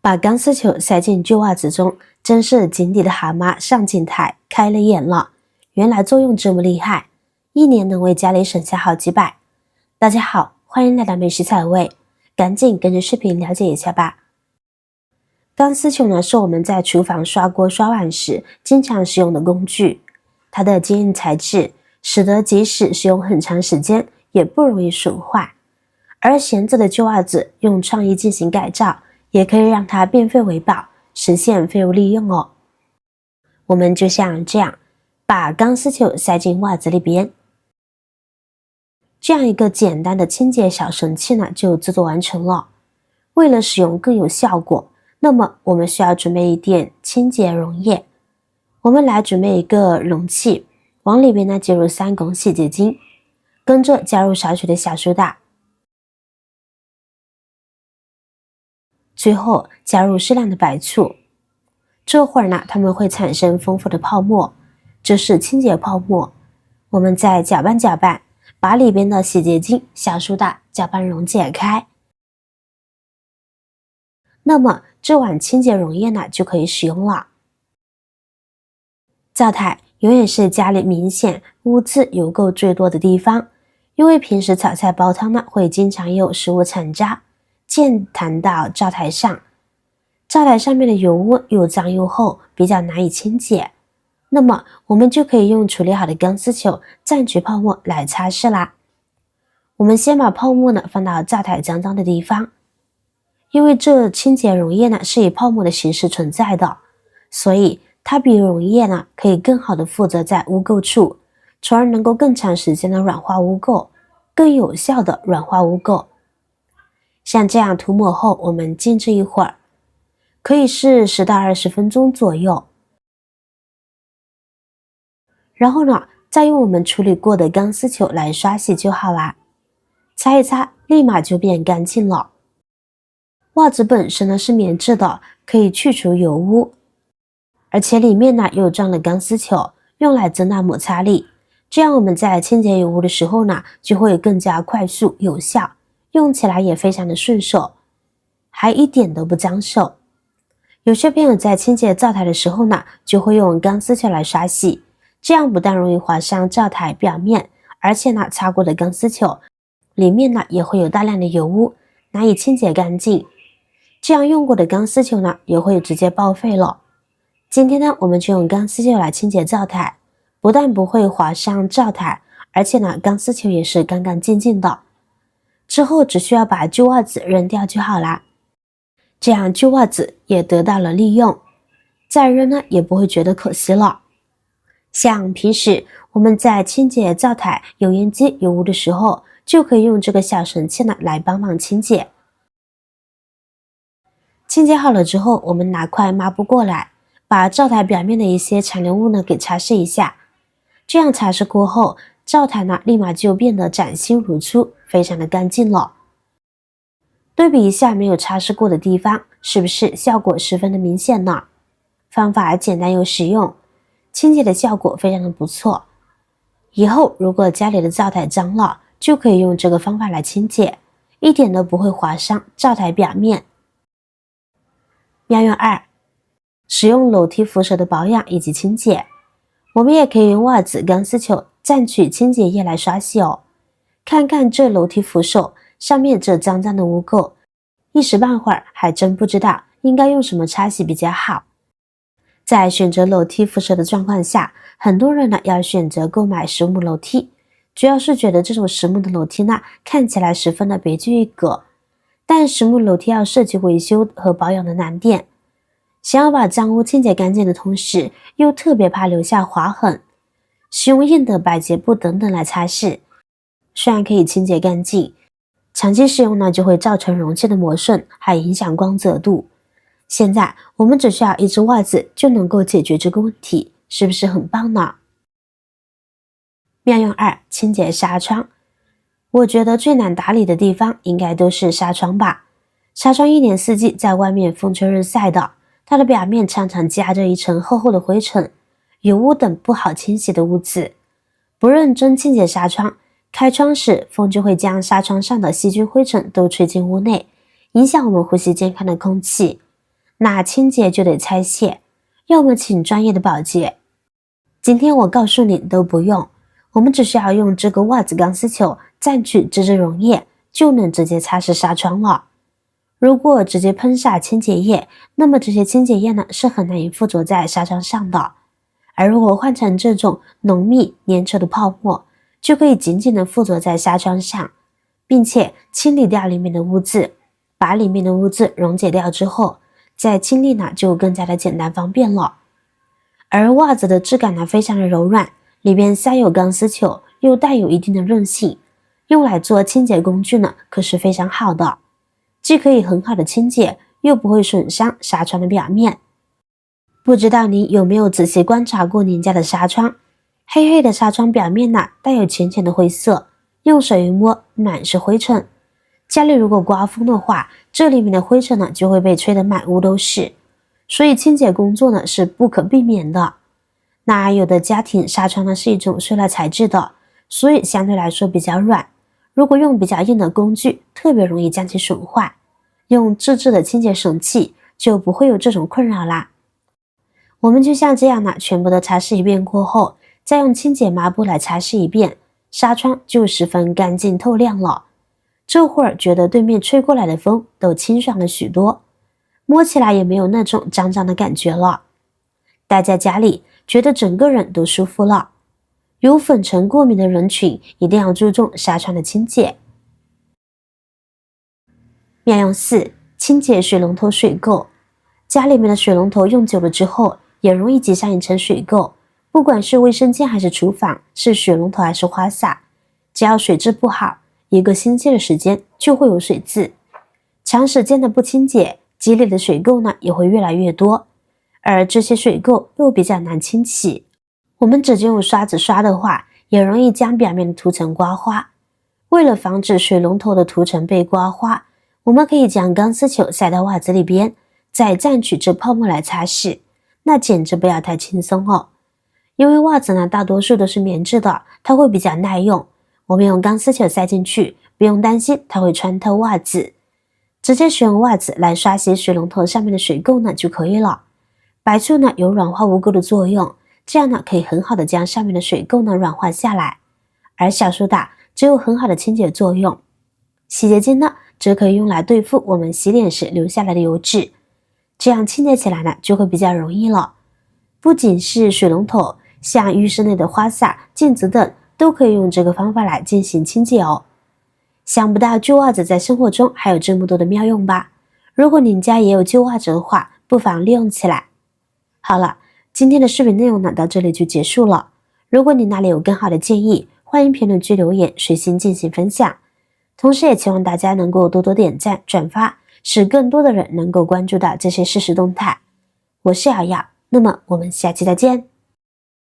把钢丝球塞进旧袜子中，真是井底的蛤蟆上井台，开了眼了。原来作用这么厉害，一年能为家里省下好几百。大家好，欢迎来到美食彩味，赶紧跟着视频了解一下吧。钢丝球呢，是我们在厨房刷锅刷碗时经常使用的工具，它的坚硬材质使得即使使用很长时间也不容易损坏。而闲置的旧袜子用创意进行改造，也可以让它变废为宝，实现废物利用哦。我们就像这样，把钢丝球塞进袜子里边，这样一个简单的清洁小神器呢，就制作完成了。为了使用更有效果，那么我们需要准备一点清洁溶液。我们来准备一个容器，往里边呢接入3公洗洁精，跟着加入少许的小苏打，最后加入适量的白醋。这会儿呢，它们会产生丰富的泡沫，这是清洁泡沫。我们再搅拌搅拌，把里边的洗洁精、小苏打搅拌溶解开。那么这碗清洁溶液呢，就可以使用了。灶台永远是家里明显污渍油垢最多的地方，因为平时炒菜煲汤呢，会经常有食物残渣溅弹到灶台上，灶台上面的油污又脏又厚，比较难以清洁。那么我们就可以用处理好的钢丝球蘸取泡沫来擦拭啦。我们先把泡沫呢放到灶台脏脏的地方，因为这清洁溶液呢是以泡沫的形式存在的，所以它比溶液呢可以更好的附着在污垢处，从而能够更长时间的软化污垢，更有效的软化污垢。像这样涂抹后，我们静置一会儿，可以是10到20分钟左右。然后呢，再用我们处理过的钢丝球来刷洗就好啦。擦一擦，立马就变干净了。袜子本身呢是棉质的，可以去除油污，而且里面呢又装了钢丝球，用来增大摩擦力。这样我们在清洁油污的时候呢，就会更加快速有效，用起来也非常的顺手，还一点都不脏手。有些朋友在清洁灶台的时候呢，就会用钢丝球来刷洗，这样不但容易划伤灶台表面，而且呢，擦过的钢丝球里面呢也会有大量的油污，难以清洁干净。这样用过的钢丝球呢，也会直接报废了。今天呢，我们就用钢丝球来清洁灶台，不但不会划伤灶台，而且呢，钢丝球也是干干净净的。之后只需要把旧袜子扔掉就好啦，这样旧袜子也得到了利用，再扔呢也不会觉得可惜了。像平时我们在清洁灶台、油烟机油污的时候，就可以用这个小神器呢来帮忙清洁。清洁好了之后，我们拿块抹布过来，把灶台表面的一些残留物呢给擦拭一下。这样擦拭过后，灶台呢立马就变得崭新如初，非常的干净了。对比一下没有擦拭过的地方，是不是效果十分的明显呢？方法简单又实用，清洁的效果非常的不错。以后如果家里的灶台脏了，就可以用这个方法来清洁，一点都不会划伤灶台表面。妙用2，使用楼梯扶手的保养以及清洁。我们也可以用袜子、钢丝球蘸取清洁液来刷洗哦。看看这楼梯扶手上面这脏脏的污垢，一时半会儿还真不知道应该用什么擦洗比较好。在选择楼梯扶手的状况下，很多人呢要选择购买实木楼梯，主要是觉得这种实木的楼梯呢看起来十分的别具一格。但实木楼梯要涉及维修和保养的难点，想要把脏污清洁干净的同时，又特别怕留下划痕，使用硬的百洁布等等来擦拭，虽然可以清洁干净，长期使用呢就会造成容器的磨损，还影响光泽度。现在我们只需要一只袜子就能够解决这个问题，是不是很棒呢？妙用2，清洁纱窗。我觉得最难打理的地方应该都是纱窗吧。纱窗一年四季在外面风吹日晒的，它的表面常常夹着一层厚厚的灰尘、油污等不好清洗的污渍。不认真清洁纱窗，开窗时风就会将纱窗上的细菌灰尘都吹进屋内，影响我们呼吸健康的空气。那清洁就得拆卸，要么请专业的保洁。今天我告诉你都不用，我们只需要用这个袜子钢丝球蘸取这支溶液，就能直接擦拭纱窗了。如果直接喷洒清洁液，那么这些清洁液呢是很难以附着在纱窗上的。而如果换成这种浓密粘稠的泡沫，就可以紧紧地附着在纱窗上，并且清理掉里面的污渍。把里面的污渍溶解掉之后，再清理呢就更加的简单方便了。而袜子的质感呢非常的柔软，里边塞有钢丝球，又带有一定的韧性，用来做清洁工具呢可是非常好的，既可以很好的清洁，又不会损伤纱窗的表面。不知道你有没有仔细观察过您家的纱窗？黑黑的纱窗表面呢带有浅浅的灰色，用手一摸满是灰尘。家里如果刮风的话，这里面的灰尘呢就会被吹得满屋都是，所以清洁工作呢是不可避免的。那有的家庭纱窗呢是一种塑料材质的，所以相对来说比较软，如果用比较硬的工具，特别容易将其损坏。用自制的清洁神器就不会有这种困扰啦。我们就像这样呢，全部都擦拭一遍过后，再用清洁抹布来擦拭一遍，纱窗就十分干净透亮了。这会儿觉得对面吹过来的风都清爽了许多，摸起来也没有那种脏脏的感觉了。待在家里，觉得整个人都舒服了。有粉尘过敏的人群一定要注重纱窗的清洁。妙用4：清洁水龙头水垢。家里面的水龙头用久了之后，也容易积上一层水垢，不管是卫生间还是厨房，是水龙头还是花洒，只要水质不好，1个星期的时间就会有水渍。长时间的不清洁，积累的水垢呢也会越来越多，而这些水垢又比较难清洗。我们直接用刷子刷的话，也容易将表面的涂层刮花。为了防止水龙头的涂层被刮花，我们可以将钢丝球塞到袜子里边，再蘸取这泡沫来擦拭，那简直不要太轻松哦。因为袜子呢大多数都是棉质的，它会比较耐用，我们用钢丝球塞进去，不用担心它会穿透袜子，直接使用袜子来刷洗水龙头上面的水垢呢就可以了。白醋呢有软化污垢的作用，这样呢可以很好的将上面的水垢呢软化下来。而小苏打只有很好的清洁作用，洗洁精呢则可以用来对付我们洗脸时留下来的油脂，这样清洁起来呢就会比较容易了。不仅是水龙头，像浴室内的花洒、镜子等都可以用这个方法来进行清洁哦。想不到旧袜子在生活中还有这么多的妙用吧？如果您家也有旧袜子的话，不妨利用起来。好了，今天的视频内容呢到这里就结束了。如果你那里有更好的建议，欢迎评论区留言，随心进行分享。同时也希望大家能够多多点赞、转发，使更多的人能够关注到这些事实动态。我是瑶瑶，那么我们下期再见。